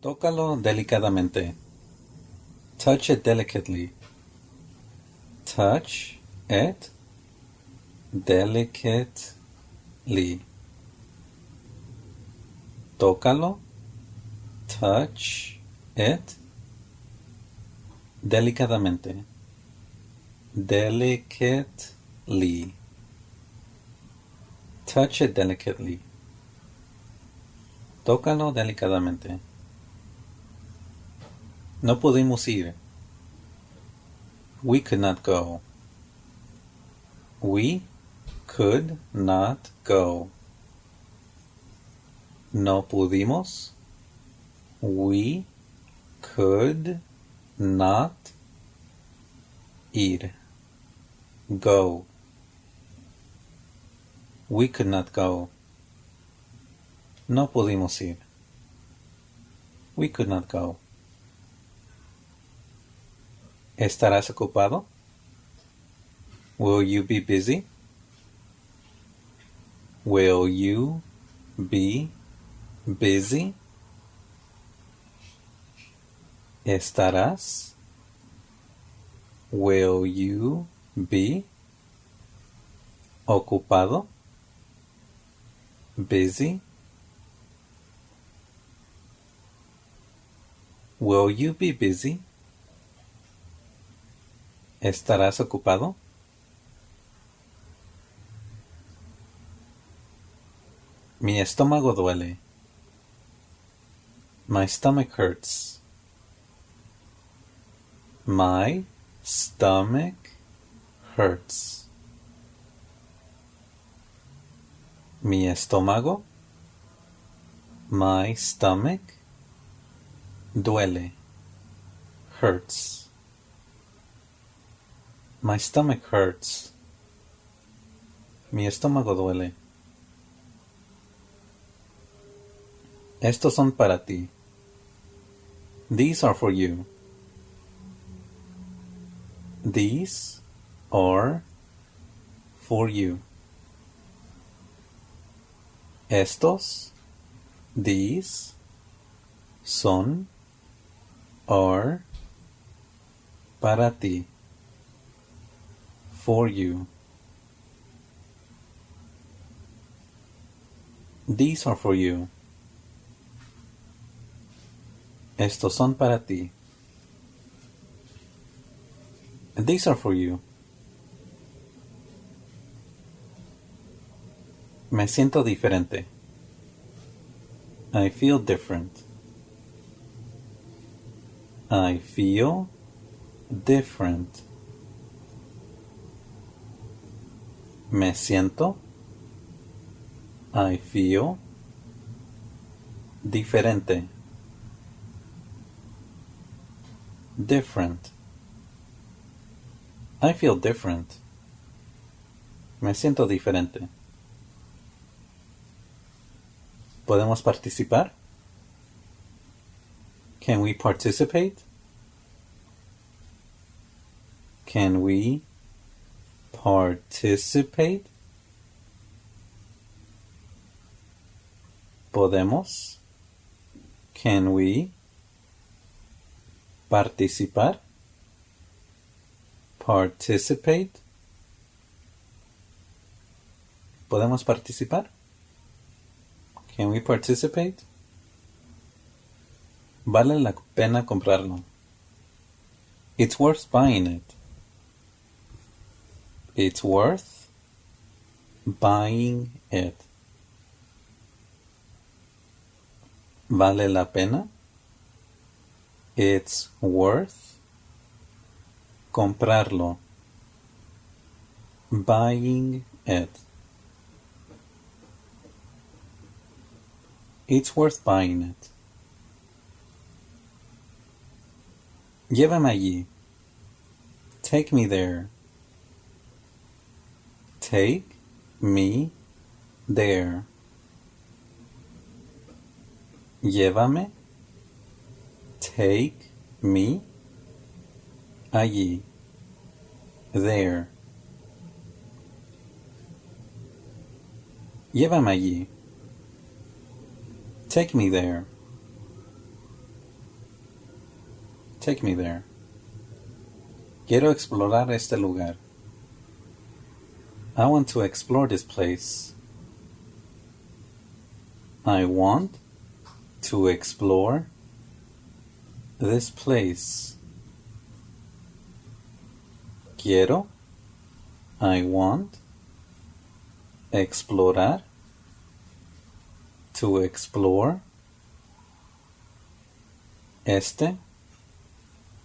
Tócalo delicadamente. Touch it delicately. Touch it delicately. Tócalo. Touch it delicadamente. Delicately. Touch it delicately. Tócalo delicadamente. No pudimos ir. We could not go. We could not go. No pudimos. We could not ir. Go. We could not go. No pudimos ir. We could not go. ¿Estarás ocupado? Will you be busy? Will you be busy? ¿Estarás? Will you be ocupado? Busy? Will you be busy? ¿Estarás ocupado? Mi estómago duele. My stomach hurts. My stomach hurts. Mi estómago. My stomach duele. Hurts. My stomach hurts. Mi estómago duele. Estos son para ti. These are for you. These are for you. Estos, these, son, are, para ti. For you. These are for you. Estos son para ti. These are for you. Me siento diferente. I feel different. I feel different. Me siento. I feel diferente. Different. I feel different. Me siento diferente. ¿Podemos participar? Can we participate? Can we participate? ¿Podemos? Can we participar? Participate. ¿Podemos participar? Can we participate? Vale la pena comprarlo. It's worth buying it. It's worth buying it. Vale la pena. It's worth comprarlo. Buying it. It's worth buying it. Llévame allí. Take me there. Take me there. Llévame. Take me allí. There. Llévame allí. Take me there. Take me there. Quiero explorar este lugar. I want to explore this place. I want to explore this place. Quiero, I want, explorar, to explore, este,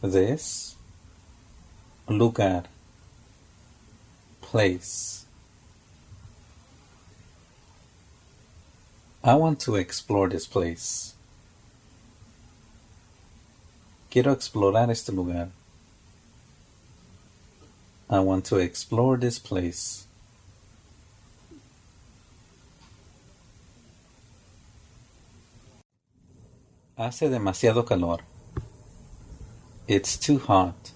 this, lugar, place. I want to explore this place. Quiero explorar este lugar. I want to explore this place. Hace demasiado calor. It's too hot.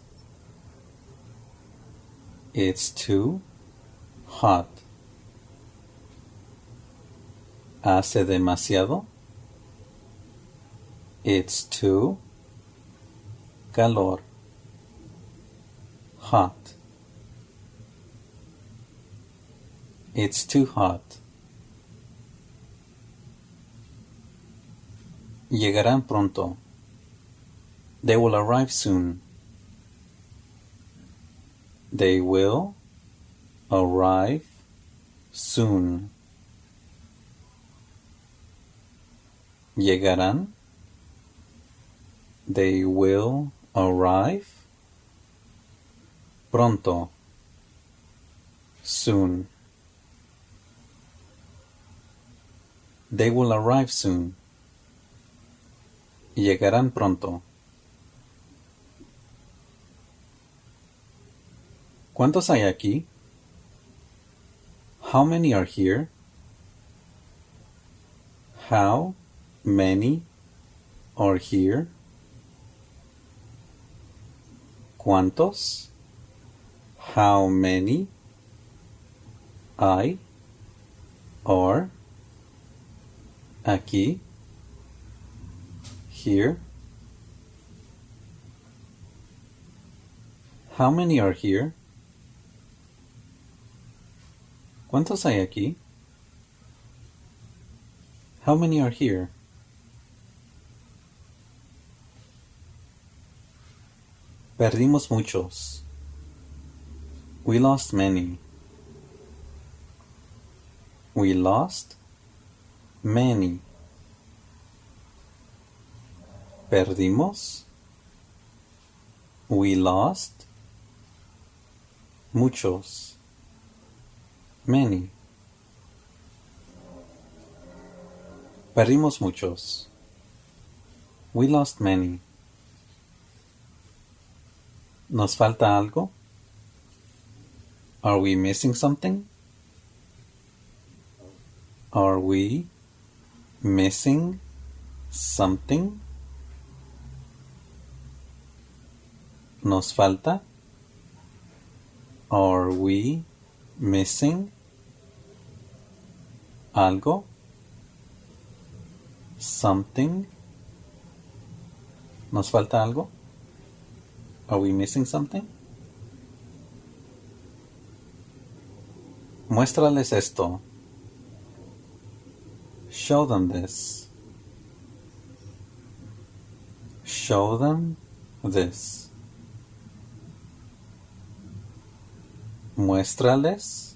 It's too hot. Hace demasiado. It's too calor. Hot. It's too hot. Llegarán pronto. They will arrive soon. They will arrive soon. Llegarán. They will arrive pronto. Soon. They will arrive soon. Llegarán pronto. ¿Cuántos hay aquí? How many are here? How many are here? ¿Cuántos? How many hay are aquí? Here. How many are here? ¿Cuántos hay aquí? How many are here? Perdimos muchos. We lost many. We lost many. Perdimos. We lost muchos. Many. Perdimos muchos. We lost many. ¿Nos falta algo? Are we missing something? Are we missing something? ¿Nos falta? Are we missing algo? Something? ¿Nos falta algo? Are we missing something? Muéstrales esto. Show them this. Show them this. Muéstrales.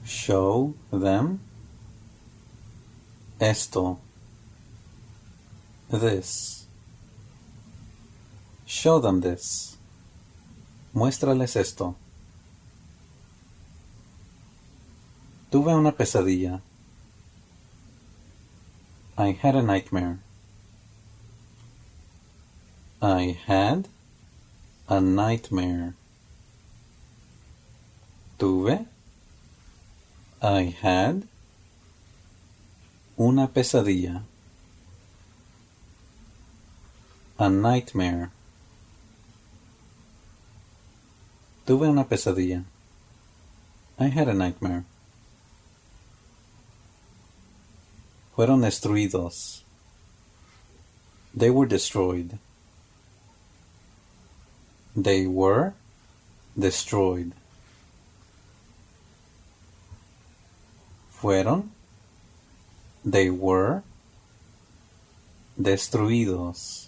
Show them esto. This. Show them this. Muéstrales esto. Tuve una pesadilla. I had a nightmare. I had a nightmare. Tuve. I had una pesadilla. A nightmare. Tuve una pesadilla. I had a nightmare. Fueron destruidos. They were destroyed. They were destroyed. Fueron. They were destruidos.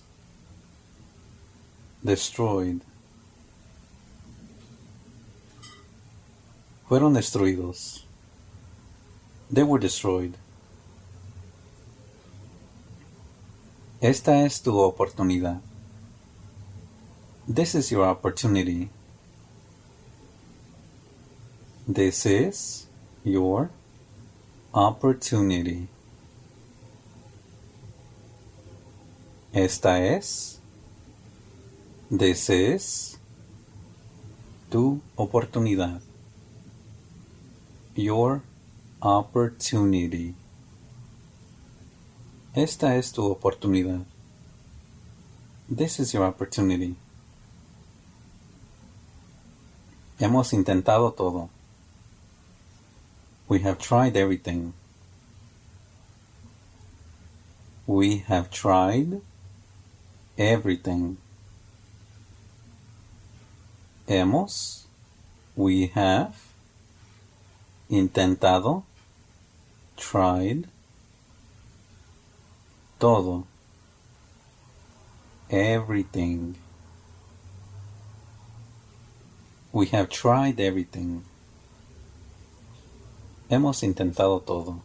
Destroyed. Fueron destruidos. They were destroyed. Esta es tu oportunidad. This is your opportunity. This is your opportunity. Esta es. This is tu oportunidad. Your opportunity. Esta es tu oportunidad. This is your opportunity. Hemos intentado todo. We have tried everything. We have tried everything. Hemos, we have, intentado, tried, todo, everything. We have tried everything. Hemos intentado todo.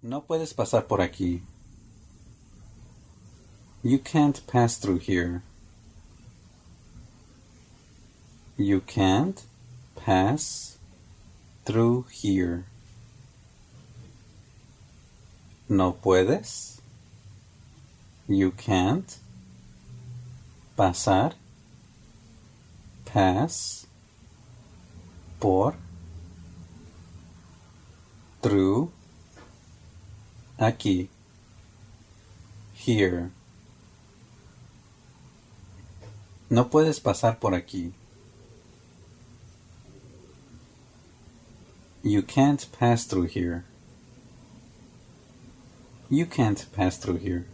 No puedes pasar por aquí. You can't pass through here. You can't pass through here. No puedes. You can't. Pasar. Pass. Por. Through. Aquí. Here. No puedes pasar por aquí. You can't pass through here. You can't pass through here.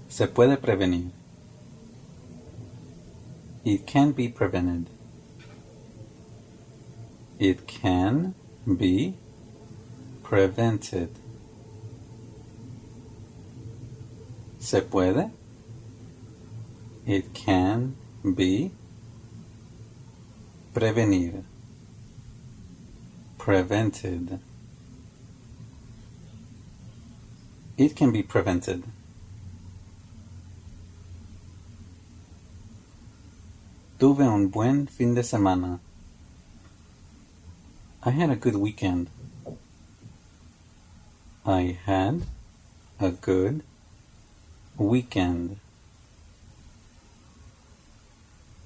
Se puede prevenir. It can be prevented. It can be prevented. Se puede. It can be prevenir. Prevented. It can be prevented. Tuve un buen fin de semana. I had a good weekend. I had a good weekend.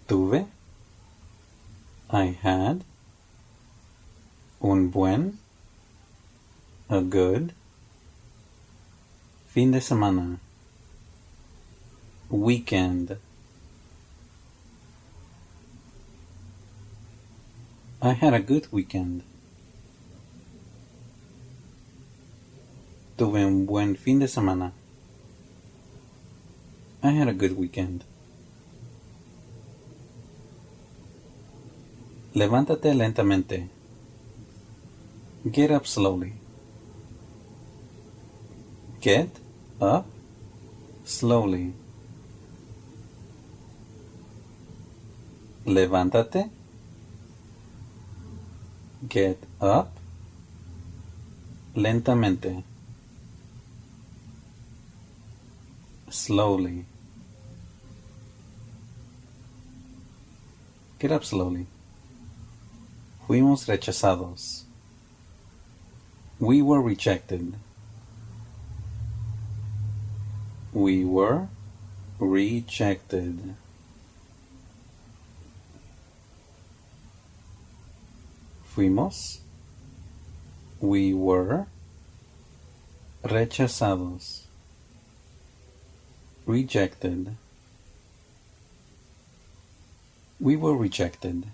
Tuve. I had. Un buen. A good. Fin de semana. Weekend. I had a good weekend. Tuve un buen fin de semana. I had a good weekend. Levántate lentamente. Get up slowly. Get up slowly. Levántate. Get up lentamente. Slowly. Get up slowly. Fuimos rechazados. We were rejected. We were rejected. Fuimos. We were rechazados. Rejected. We were rejected.